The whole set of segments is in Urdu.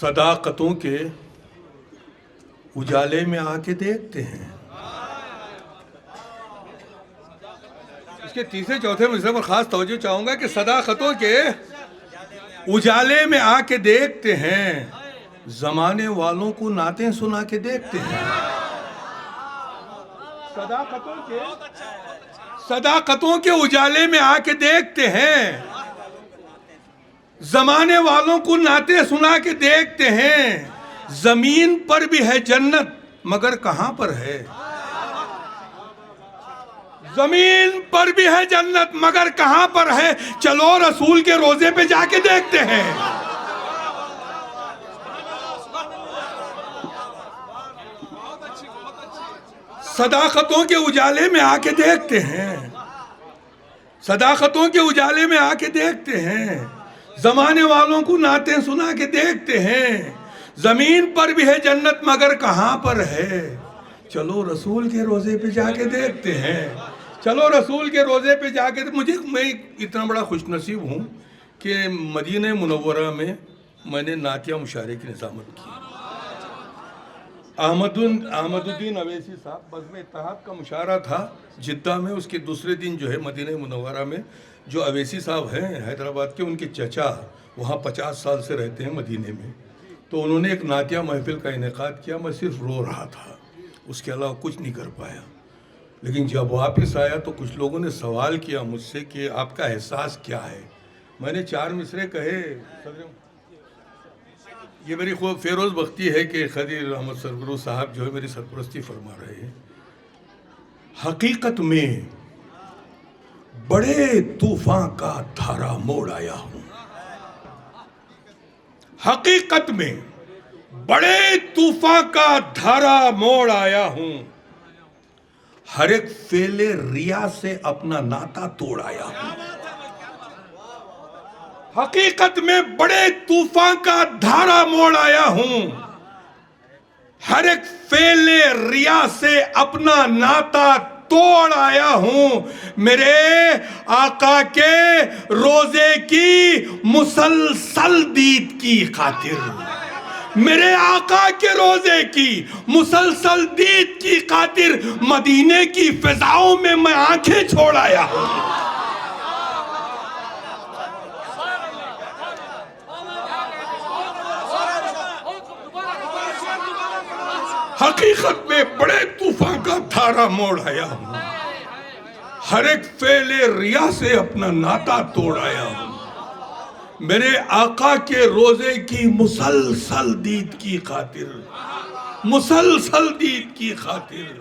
صداقتوں کے اجالے میں آ کے دیکھتے ہیں. اس کے تیسرے چوتھے مصرع پر خاص توجہ چاہوں گا کہ صداقتوں کے اجالے میں آ کے دیکھتے ہیں، زمانے والوں کو نعتیں سنا کے دیکھتے ہیں. صداقتوں کے اجالے میں آ کے دیکھتے ہیں، زمانے والوں کو نعتیں سنا کے دیکھتے ہیں. زمین پر بھی ہے جنت مگر کہاں پر ہے؟ زمین پر بھی ہے جنت مگر کہاں پر ہے؟ چلو رسول کے روزے پہ جا کے دیکھتے ہیں. صداقتوں کے اجالے میں آ کے دیکھتے ہیں، صداقتوں کے اجالے میں آ کے دیکھتے ہیں، زمانے والوں کو نعتیں سنا کے دیکھتے ہیں. زمین پر بھی ہے جنت مگر کہاں پر ہے؟ چلو رسول کے روزے پہ جا کے دیکھتے ہیں. چلو رسول کے روزے پہ جا کے میں اتنا بڑا خوش نصیب ہوں کہ مدینہ منورہ میں نے نعتیہ مشاعرے کی نظامت کی. احمد الدین اویسی صاحب بزم اتحاد کا مشاعرہ تھا جدہ میں. اس کے دوسرے دن جو ہے مدینہ منورہ میں جو اویسی صاحب ہیں حیدرآباد کے، ان کے چچا وہاں 50 سال سے رہتے ہیں مدینہ میں، تو انہوں نے ایک نعتیہ محفل کا انعقاد کیا. میں صرف رو رہا تھا، اس کے علاوہ کچھ نہیں کر پایا. لیکن جب واپس آیا تو کچھ لوگوں نے سوال کیا مجھ سے کہ آپ کا احساس کیا ہے. میں نے 4 مصرعے کہے. یہ میری خوب فیروز بختی ہے کہ خدیر احمد سرگرو صاحب جو ہے میری سرپرستی فرما رہے ہیں. حقیقت میں بڑے طوفان کا دھارا موڑ آیا ہوں. حقیقت میں بڑے طوفان کا دھارا موڑ آیا ہوں. ہر ایک فعل ریا سے اپنا ناتا توڑ آیا ہوں. حقیقت میں بڑے طوفان کا دھارا موڑ آیا ہوں. ہر ایک فعل ریا سے اپنا ناتا توڑ آیا ہوں. میرے آقا کے روزے کی مسلسل دید کی خاطر، میرے آقا کے روزے کی مسلسل دید کی خاطر مدینے کی فضاؤں میں میں آنکھیں چھوڑ آیا ہوں. حقیقت میں بڑے طوفان کا دھارا موڑ آیا ہوں. ہر ایک فعل ریا سے اپنا ناتا توڑ آیا ہوں. میرے آقا کے روزے کی مسلسل دید کی خاطر، مسلسل دید کی خاطر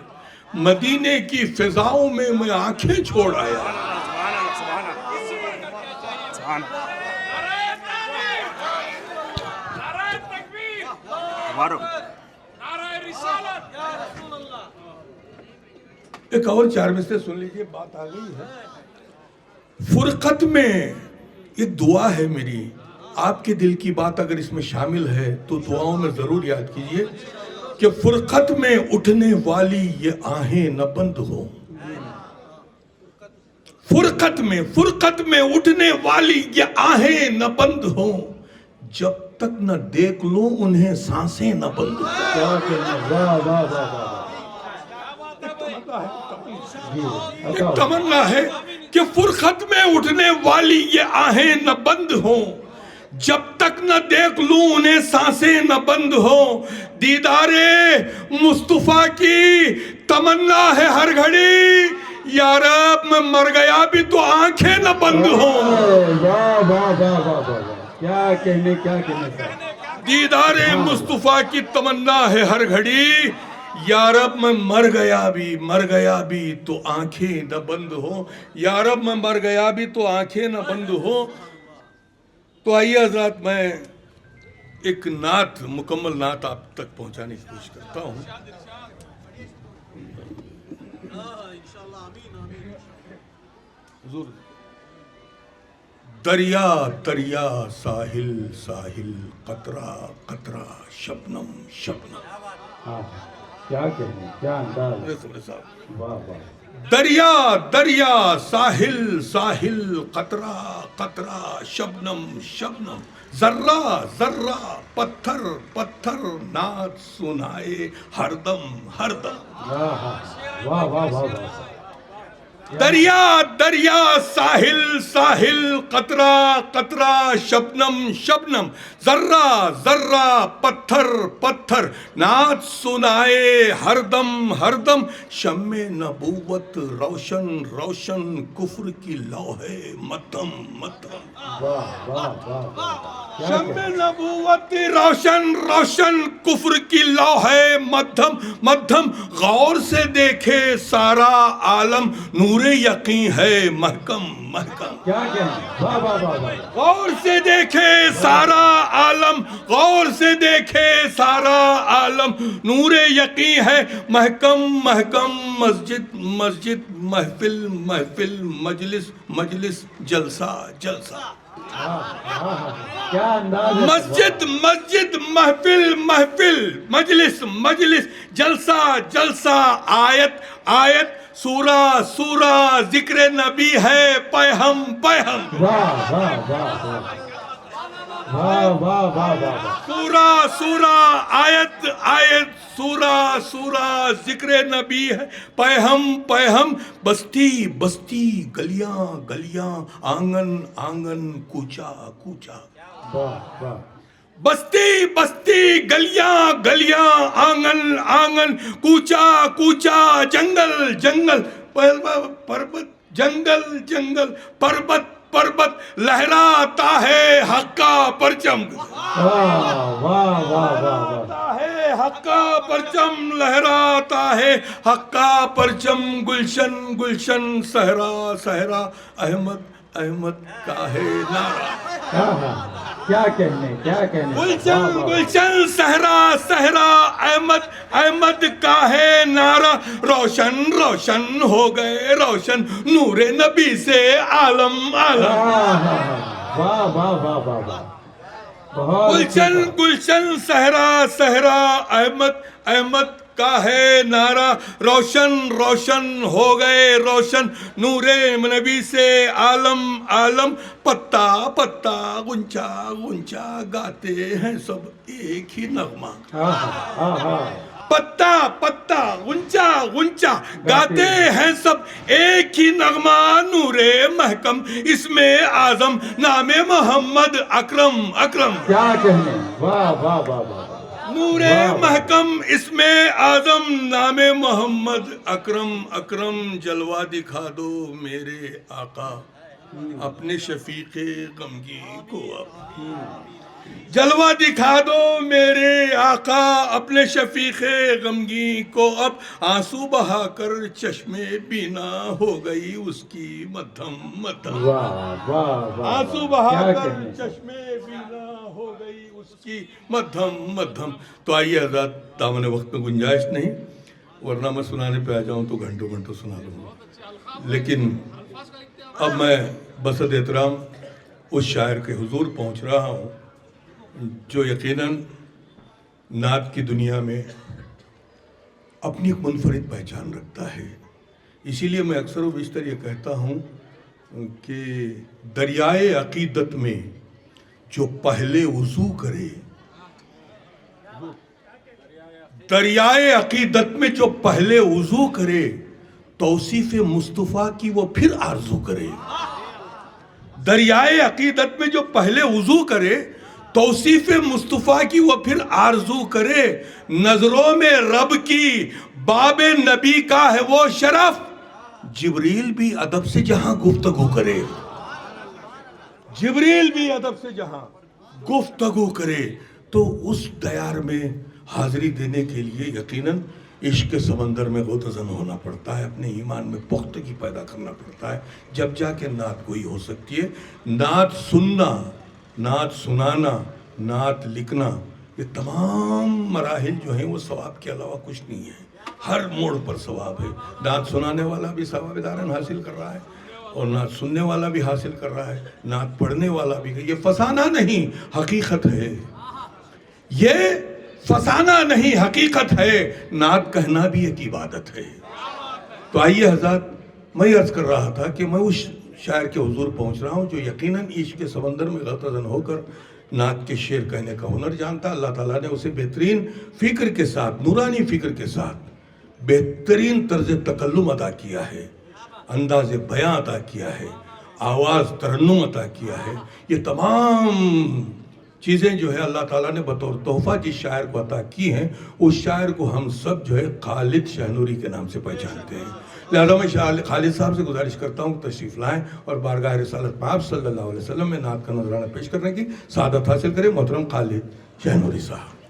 مدینے کی فضاؤں میں میں آنکھیں چھوڑ آیا. ایک اور 4 مصرعے سن لیجئے، بات آ گئی ہے. فرقت میں ایک دعا ہے میری، آپ کے دل کی بات اگر اس میں شامل ہے تو دعاؤں میں ضرور یاد کیجئے کہ فرقت میں اٹھنے والی یہ آہیں نہ بند ہوں. فرقت میں اٹھنے والی یہ آہیں نہ بند ہوں. جب تک نہ دیکھ لوں انہیں سانسیں نہ بند ہوں. ایک تمنا ہے کہ فرقت میں اٹھنے والی یہ آہیں نہ بند ہوں. جب تک نہ دیکھ لوں انہیں سانسیں نہ بند ہوں. دیدار مصطفیٰ کی تمنا ہے ہر گھڑی، یا رب میں مر گیا بھی تو آنکھیں نہ بند ہوں. کیا کہنے دیدار مصطفیٰ کی تمنا ہے ہر گھڑی، یا رب میں مر گیا بھی تو آنکھیں نہ بند ہوں. یا رب میں مر گیا بھی تو آنکھیں نہ بند ہوں. تو آئیے حضرات میں ایک نعت، مکمل نعت آپ تک پہنچانے کی کوشش کرتا ہوں. دریا دریا ساحل ساحل قطرہ قطرہ شبنم شبنم. کیا کہنے، کیا انداز. واہ واہ. دریا دریا ساحل ساحل قطرہ قطرہ شبنم شبنم. ذرہ ذرہ پتھر پتھر نعت سنائے ہر دم ہر دم. واہ واہ واہ واہ واہ. دریا دریا ساحل ساحل قطرہ قطرہ شبنم شبنم ذرہ ذرہ پتھر پتھر نعت سنائے ہر دم ہر دم. شمع نبوت روشن روشن کفر کی لوح مدھم مدھم. واہ واہ واہ واہ. شمع نبوت روشن روشن کفر کی لوح مدھم مدھم. غور سے دیکھے سارا عالم نور یقین ہے محکم محکم. کیا کہنا. واہ واہ واہ واہ. غور سے دیکھے سارا عالم غور سے دیکھے سارا عالم نور یقین ہے محکم محکم. مسجد مسجد محفل محفل مجلس مجلس جلسہ جلسہ. کیا انداز ہے. مسجد مسجد محفل محفل مجلس مجلس جلسہ جلسہ. آیت آیت سورہ سورہ ذکر نبی ہے پیہم پیہم. واہ واہ واہ واہ. واہ واہ واہ واہ. سورہ سورہ آیت آیت سورہ سورہ ذکر نبی ہے پیہم پیہم. بستی بستی گلیاں گلیاں آنگن آنگن کوچا کوچا. واہ واہ. بستی بستی گلیاں گلیاں آنگن آنگن کوچا کوچا. جنگل جنگل پربت جنگل جنگل پربت پربت لہراتا ہے حق کا پرچم. واہ واہ واہ واہ. لہراتا ہے حق کا پرچم لہراتا ہے حق کا پرچم. گلشن گلشن صحرا صحرا احمد احمد کا ہے نعرہ. کیا کہنے کیا کہنے. گلشن گلشن صحرا صحرا احمد احمد کا ہے نعرہ. روشن روشن ہو گئے روشن نور نبی سے عالم عالم. واہ واہ واہ واہ واہ. بہت گلشن گلشن صحرا صحرا احمد احمد کا ہے نعرہ. روشن روشن ہو گئے روشن نور نبی سے عالم عالم. پتا پتا غنچہ غنچہ گاتے ہیں سب ایک ہی نغمہ. پتا پتا غنچہ غنچہ گاتے ہیں سب ایک ہی نغمہ. نور محکم اسم اعظم نام محمد اکرم اکرم. کیا کہنے. واہ واہ واہ واہ. نور محکم اسم اعظم نام محمد اکرم اکرم. جلوہ دکھا دو میرے آقا اپنے شفیق غمگین کو اب. جلوہ دکھا دو میرے آقا اپنے شفیق غمگین کو اب. آنسو بہا کر چشمے بینا ہو گئی اس کی مدھم مدھم. واہ واہ واہ. آنسو بہا کر چشمے بینا ہو گئی اس کی مدھم مدھم. تو آئیے حضرات دامن وقت میں گنجائش نہیں ورنہ میں سنانے پہ آ جاؤں تو گھنٹوں گھنٹوں سنا لوں گا. لیکن اب میں بسط احترام اس شاعر کے حضور پہنچ رہا ہوں جو یقیناً نعت کی دنیا میں اپنی ایک منفرد پہچان رکھتا ہے. اسی لیے میں اکثر و بیشتر یہ کہتا ہوں کہ دریائے عقیدت میں جو پہلے وضو کرے دریائے عقیدت میں جو پہلے وضو کرے توصیف مصطفیٰ کی وہ پھر آرزو کرے. دریائے عقیدت میں جو پہلے وضو کرے توصیف مصطفیٰ کی وہ پھر آرزو کرے. نظروں میں رب کی باب نبی کا ہے وہ شرف جبریل بھی ادب سے جہاں گفتگو کرے. جبریل بھی ادب سے جہاں گفتگو کرے. تو اس دیار میں حاضری دینے کے لیے یقیناً عشق کے سمندر میں غوطہ ہونا پڑتا ہے. اپنے ایمان میں پختگی پیدا کرنا پڑتا ہے. جب جا کے نعت گوئی ہو سکتی ہے. نعت سننا نعت سنانا نعت لکھنا یہ تمام مراحل جو ہیں وہ ثواب کے علاوہ کچھ نہیں ہے. ہر موڑ پر ثواب ہے. نعت سنانے والا بھی ثواب دارن حاصل کر رہا ہے اور نعت سننے والا بھی حاصل کر رہا ہے. نعت پڑھنے والا بھی. یہ فسانہ نہیں حقیقت ہے. یہ فسانہ نہیں حقیقت ہے. نعت کہنا بھی ایک عبادت ہے. تو آئیے حضرات میں عرض کر رہا تھا کہ میں اس شاعر کے حضور پہنچ رہا ہوں جو یقیناً عشق کے سمندر میں غوطہ زن ہو کر نعت کے شعر کہنے کا ہنر جانتا ہے. اللہ تعالیٰ نے اسے بہترین فکر کے ساتھ، نورانی فکر کے ساتھ بہترین طرز تکلم عطا کیا ہے، انداز بیاں عطا کیا ہے، آواز ترنم عطا کیا ہے. یہ تمام چیزیں جو ہے اللہ تعالیٰ نے بطور تحفہ جس شاعر کو عطا کی ہیں، اس شاعر کو ہم سب جو ہے خالد شاہ نوری کے نام سے پہچانتے ہیں. لہذا میں خالد صاحب سے گزارش کرتا ہوں کہ تشریف لائیں اور بارگاہ رسالت پاک صلی اللہ علیہ وسلم میں نعت کا نذرانہ پیش کرنے کی سعادت حاصل کریں. محترم خالد شاہ نوری صاحب.